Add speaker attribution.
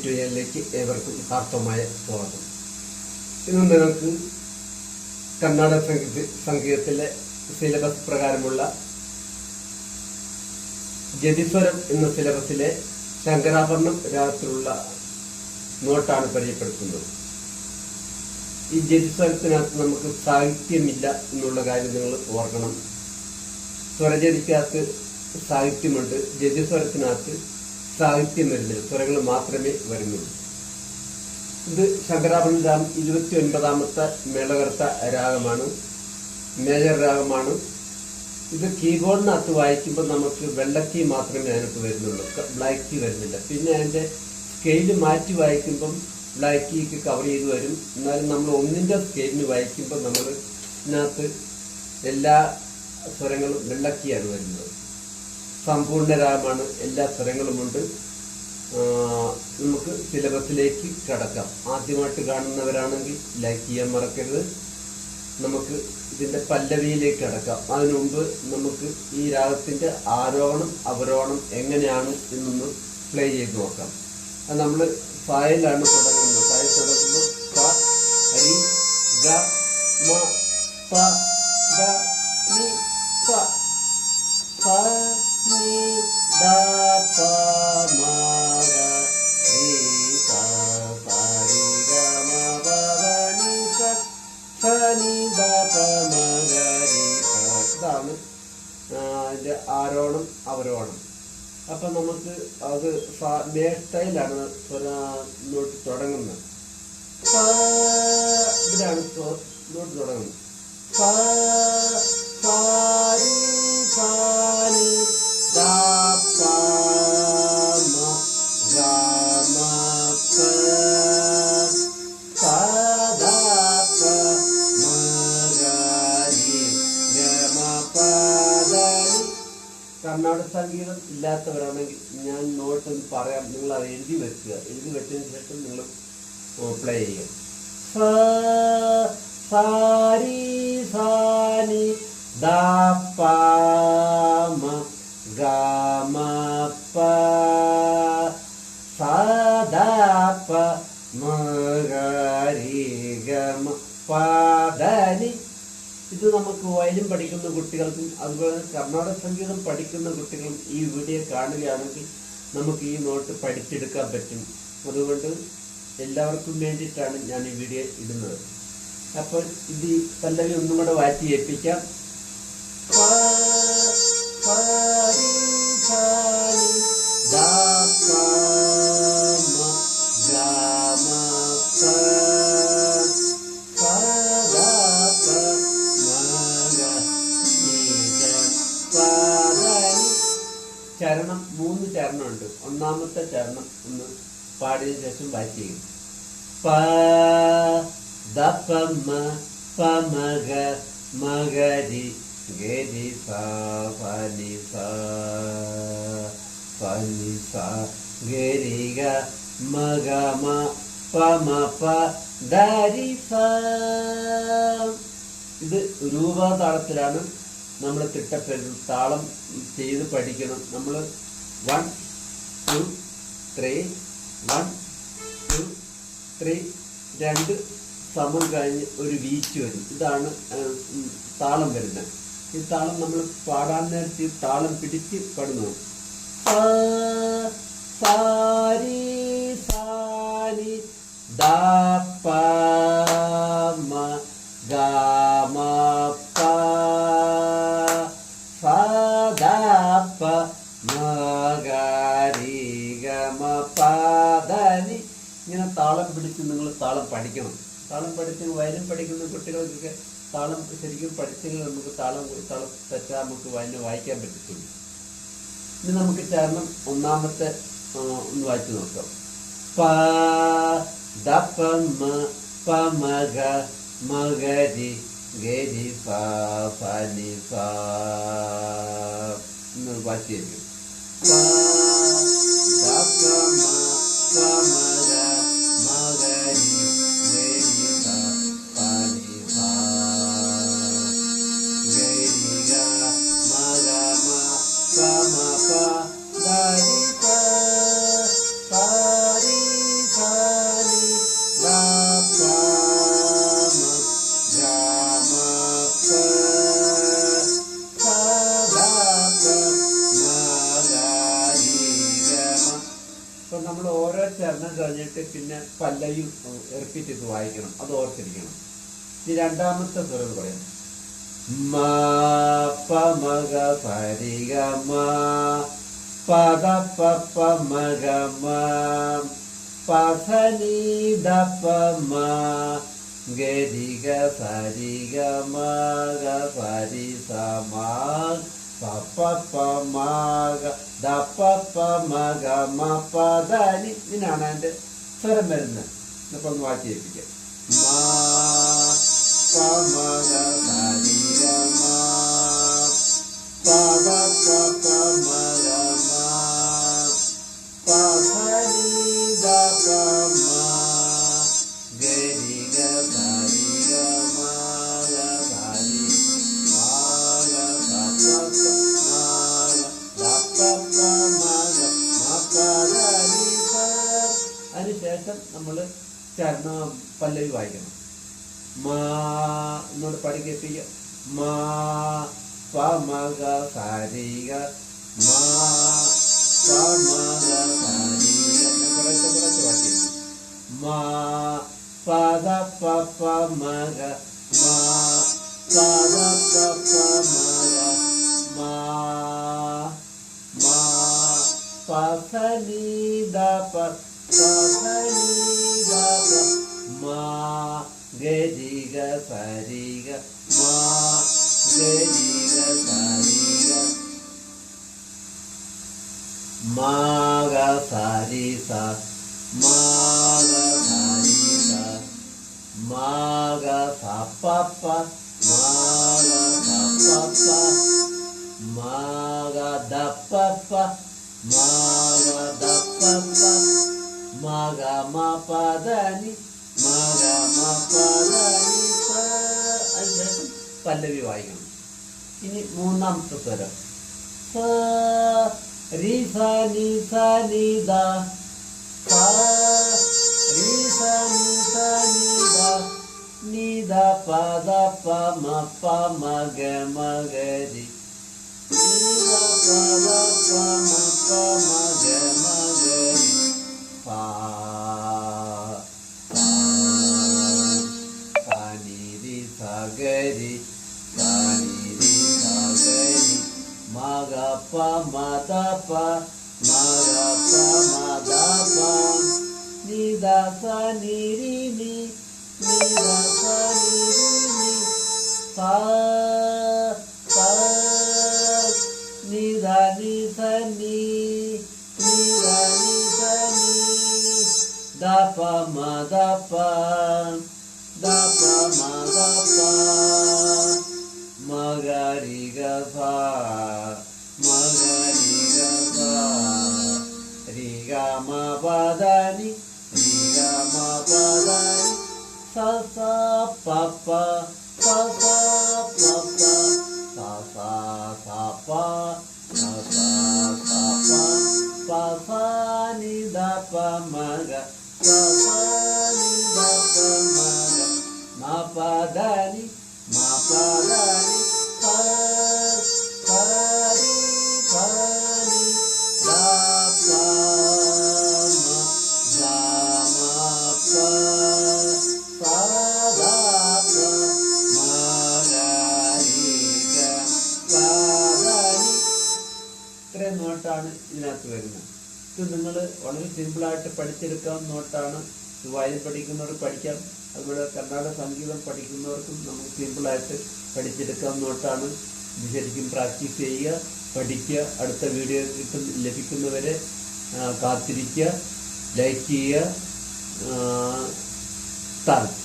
Speaker 1: ട്യൂട്ടോറിയലിലേക്ക് ഏവർക്കും ഹാർദവമായ സ്വാഗതം. ഇന്ന് നിങ്ങൾക്ക് കർണാടക സംഗീതത്തിലെ സിലബസ് പ്രകാരമുള്ള ജതിസ്വരം എന്ന സിലബസിലെ ശങ്കരാഭരണം രാഗത്തിലുള്ള നോട്ടാണ് പരിചയപ്പെടുത്തുന്നത്. ഈ ജതിസ്വരത്തിനകത്ത് നമുക്ക് സാഹിത്യമില്ല എന്നുള്ള കാര്യം നിങ്ങൾ ഓർക്കണം. സ്വരജതിക്കകത്ത് സാഹിത്യമുണ്ട്, ജതിസ്വരത്തിനകത്ത് സാഹിത്യം വരുന്നില്ല, സ്വരങ്ങൾ മാത്രമേ വരുന്നുള്ളൂ. ഇത് ശങ്കരാഭരണം രാഗം 29ാമത്തെ മേളകർത്ത രാഗമാണ്, മേജർ രാഗമാണ്. ഇത് കീബോർഡിനകത്ത് വായിക്കുമ്പോൾ നമുക്ക് വെള്ളക്കീ മാത്രമേ അതിനകത്ത് വരുന്നുള്ളൂ, ബ്ലാക്ക് കീ വരുന്നില്ല. പിന്നെ അതിൻ്റെ സ്കെയില് മാറ്റി വായിക്കുമ്പം ബ്ലാക്ക് കീക്ക് കവർ ചെയ്ത് വരും. എന്നാലും നമ്മൾ ഒന്നിൻ്റെ സ്കെയിലിന് വായിക്കുമ്പോൾ നമ്മൾ ഇതിനകത്ത് എല്ലാ സ്വരങ്ങളും വെള്ളക്കീയാണ് വരുന്നത്. സമ്പൂർണ്ണ രാഗമാണ്, എല്ലാ സ്വരങ്ങളുമുണ്ട്. നമുക്ക് സിലബസിലേക്ക് കടക്കാം. ആദ്യമായിട്ട് കാണുന്നവരാണെങ്കിൽ ലൈക്ക് ചെയ്യാൻ മറക്കരുത്. നമുക്ക് ഇതിൻ്റെ പല്ലവിയിലേക്ക് കടക്കാം. അതിനു മുമ്പ് നമുക്ക് ഈ രാഗത്തിൻ്റെ ആരോഹണം അവരോഹണം എങ്ങനെയാണ് എന്നൊന്ന് പ്ലേ ചെയ്ത് നോക്കാം. അത് നമ്മൾ ഫായിലാണ് തുടങ്ങുന്നത്. ഫായിൽ തുടങ്ങുമ്പോൾ പ രി ഗ മ പ ഗ നി പ പ നി ദ പ മ ഗ രി സ പ രി ഗ മ പ ധ നി സ പ നി ദ പ മ ഗ രി സ. ഇതാണ് അതിൻ്റെ ആരോഹണം അവരോഹണം. അപ്പം നമുക്ക് അത് മേഷ്ടയിലാണ് നോട്ട് തുടങ്ങുന്നത്. ഇവിടെയാണ് നോട്ട് തുടങ്ങുന്നത്. കർണാടക സംഗീതം ഇല്ലാത്തവരാണെങ്കിൽ ഞാൻ നോട്ടൊന്ന് പറയാം, നിങ്ങൾ അത് എഴുതി വെക്കുക. എഴുതി വെച്ചതിന് ശേഷം നിങ്ങൾ പ്ലേ ചെയ്യുക. സാരി സാനി ദ പ മ ഗ മ പ സ ദ പ മ ഗ രി ഗ മ പ ധ നി. ഇത് നമുക്ക് വയലിൻ പഠിക്കുന്ന കുട്ടികൾക്കും അതുപോലെ കർണാടക സംഗീതം പഠിക്കുന്ന കുട്ടികളും ഈ വീഡിയോ കാണുകയാണെങ്കിൽ നമുക്ക് ഈ നോട്ട് പഠിച്ചെടുക്കാൻ പറ്റും. അതുകൊണ്ട് എല്ലാവർക്കും വേണ്ടിയിട്ടാണ് ഞാൻ ഈ വീഡിയോ ഇടുന്നത്. അപ്പോൾ ഇത് പല്ലവി ഒന്നും കൂടെ വാറ്റി ഏൽപ്പിക്കാം. ചരണം 3 ചരണമുണ്ട്. ഒന്നാമത്തെ ചരണം ഒന്ന് പാടിയതിനു ശേഷം വായിച്ച് ചെയ്യും. പ ദ പ മ പ മ ഗ മ ഗ രി ഗ രി സ പ നി സ പ നി സ ഗ രി ഗ മ ഗ മ പ മ പ ധ രി സ. ഇത് രൂപതാളത്തിലാണ് നമ്മൾ തിട്ടപ്പെടുന്നത്. താളം ചെയ്ത് പഠിക്കണം. നമ്മൾ 1 2 3 1 2 3 2 സമം കഴിഞ്ഞ് ഒരു വീച്ച് വരും. ഇതാണ് താളം വരുന്നത്. ഈ താളം നമ്മൾ പാടാൻ നേരത്തെ താളം പിടിച്ച് പാടുന്നു. സാരി സാരി ദ പ മ ഗ മ പ സ ദ പ മ ഗ രി ഗ മ പ ധ നി. ഇങ്ങനെ താളം പിടിച്ച് നിങ്ങൾ താളം പഠിക്കണം. താളം പഠിച്ച് വയലിൻ പഠിക്കുന്ന കുട്ടികൾക്കൊക്കെ താളം ശരിക്കും പഠിച്ചെങ്കിൽ നമുക്ക് താളം തെറ്റാൽ നമുക്ക് വയലിന് വായിക്കാൻ പറ്റത്തുള്ളൂ. ഇനി നമുക്ക് ചരണം ഒന്നാമത്തെ ഒന്ന് വായിച്ചു നോക്കാം. പ ദ പ മ പ മ ഗ മ ഗ രി ഗ രി സ പ നി സ എന്ന് വായിച്ചിരിക്കും. പ ദ പ മ പ മ ഗ മ ഗ രി ഗ രി സ പ നി സ ഗ രി ഗ മ ഗ മ പ മ പ ധ രി സ. സാരി ഓരോ ചരണം കഴിഞ്ഞിട്ട് പിന്നെ പല്ലയും റിപ്പീറ്റ് ചെയ്ത് വായിക്കണം, അത് ഓർത്തിരിക്കണം. ഈ രണ്ടാമത്തെ സ്വരം പറയാം. മാ പ മ ഗ സരി ഗ മ പദ പ പ മ ഗ മ പ ധ നി ധ പ മ ഗരി ഗ സരി ഗ മ ഗ സരി സ മ പ പ പ മ ഗ ധ പ പ മ ഗ മ പ ധ നി. ഇതിനാണ് അതിൻ്റെ സ്വരം വരുന്നത്. ഇതൊക്കെ ഒന്ന് വായിച്ച് കേൾപ്പിക്കാം. മാ പ മ ഗ സരി ഗ മ പ ധ പ പ മ ഗ മ പ ധ നി ധ പ മ ഗരി ഗ സരി ഗ മ ഗ സരി മ ഗ ധ പ പ അതിനുശേഷം നമ്മൾ ചരണ പല്ലവി വായിക്കണം. മാ എന്നോട് പാടി കേൾപ്പിക്കുക. മാ പ മ ഗ സരി ഗ മാ പ മ ഗ സരി ഗ. കുറച്ച് കുറച്ച് വായിച്ചു. മാ പദ പ പ മ ഗ മാ പദ പ പ മ ഗ മാ മാ പ ധ നി ധ പ പ ധ നി ധ പ മാ ഗരി ഗ സരി ഗ മാ ഗരി ഗ സരി ഗ മാ ഗ സരി സ മാ ഗ സരി സ മാ ഗ സ പ പ മാ ഗ സ പ പ മാ ഗ ധ പ പ മാ ഗ ധ പ പ മാ ഗ മ പ ധ നി മാ ഗ മ പ ധ നി സ. അതിനുശേഷം പല്ലവി വായിക്കണം. ഇനി മൂന്നാമത്തെ സ്വരം. സ രി സ നി സ നി ധ സ രി സ നി സ നി ധ നി ധ പ ധ പ മ പ മ ഗ മ ഗ രി നി ധ പ ധ പ മ പ മ ഗ മ ഗ രി പ സ നി രി സ ഗ രി സ നി രി സ ഗ രി മ ഗ പ മ ധ പ മ ഗ പ മ ധ പ നി ധ സ നി രി നി നി ധ സ നി രി നി സ സ നി ധ നി സ നി നി ധ നി സ നി ധ പ മ ധ പ ധ പ മ ധ പ മ ഗ രി ഗ സ മ ഗ രി ഗ സ രി ഗ മ പ ധ നി രി ഗ മ പ ധ നി സ സ പ പ സ സ പ പ സ സ സ പ സ സ സ പ പ സ നി ധ പ മ ഗ സ സ നി ധ പ മ ഗ മ പ ധ നി മ പ ധ നി സ സ രി സ നി ധ പ മ ഗ മ പ സ ധ പ മ ഗ രി ഗ പ ധ നി. ഇത്രയും നോട്ടാണ് ഇതിനകത്ത് വരുന്നത്. ഇത് നിങ്ങൾ വളരെ സിമ്പിളായിട്ട് പഠിച്ചെടുക്കാവുന്ന നോട്ടാണ്. ഇത് വയലിൻ പഠിക്കുന്നവർക്ക് പഠിക്കാം, അതുപോലെ കർണാടക സംഗീതം പഠിക്കുന്നവർക്കും നമുക്ക് സിമ്പിളായിട്ട് പഠിച്ചെടുക്കാവുന്ന നോട്ടാണ്. ഇത് ശരിക്കും പ്രാക്ടീസ് ചെയ്യുക, പഠിക്കുക. അടുത്ത വീഡിയോ ലഭിക്കുന്നവരെ കാത്തിരിക്കുക, ലൈക്ക് ചെയ്യുക. താങ്ക്സ്.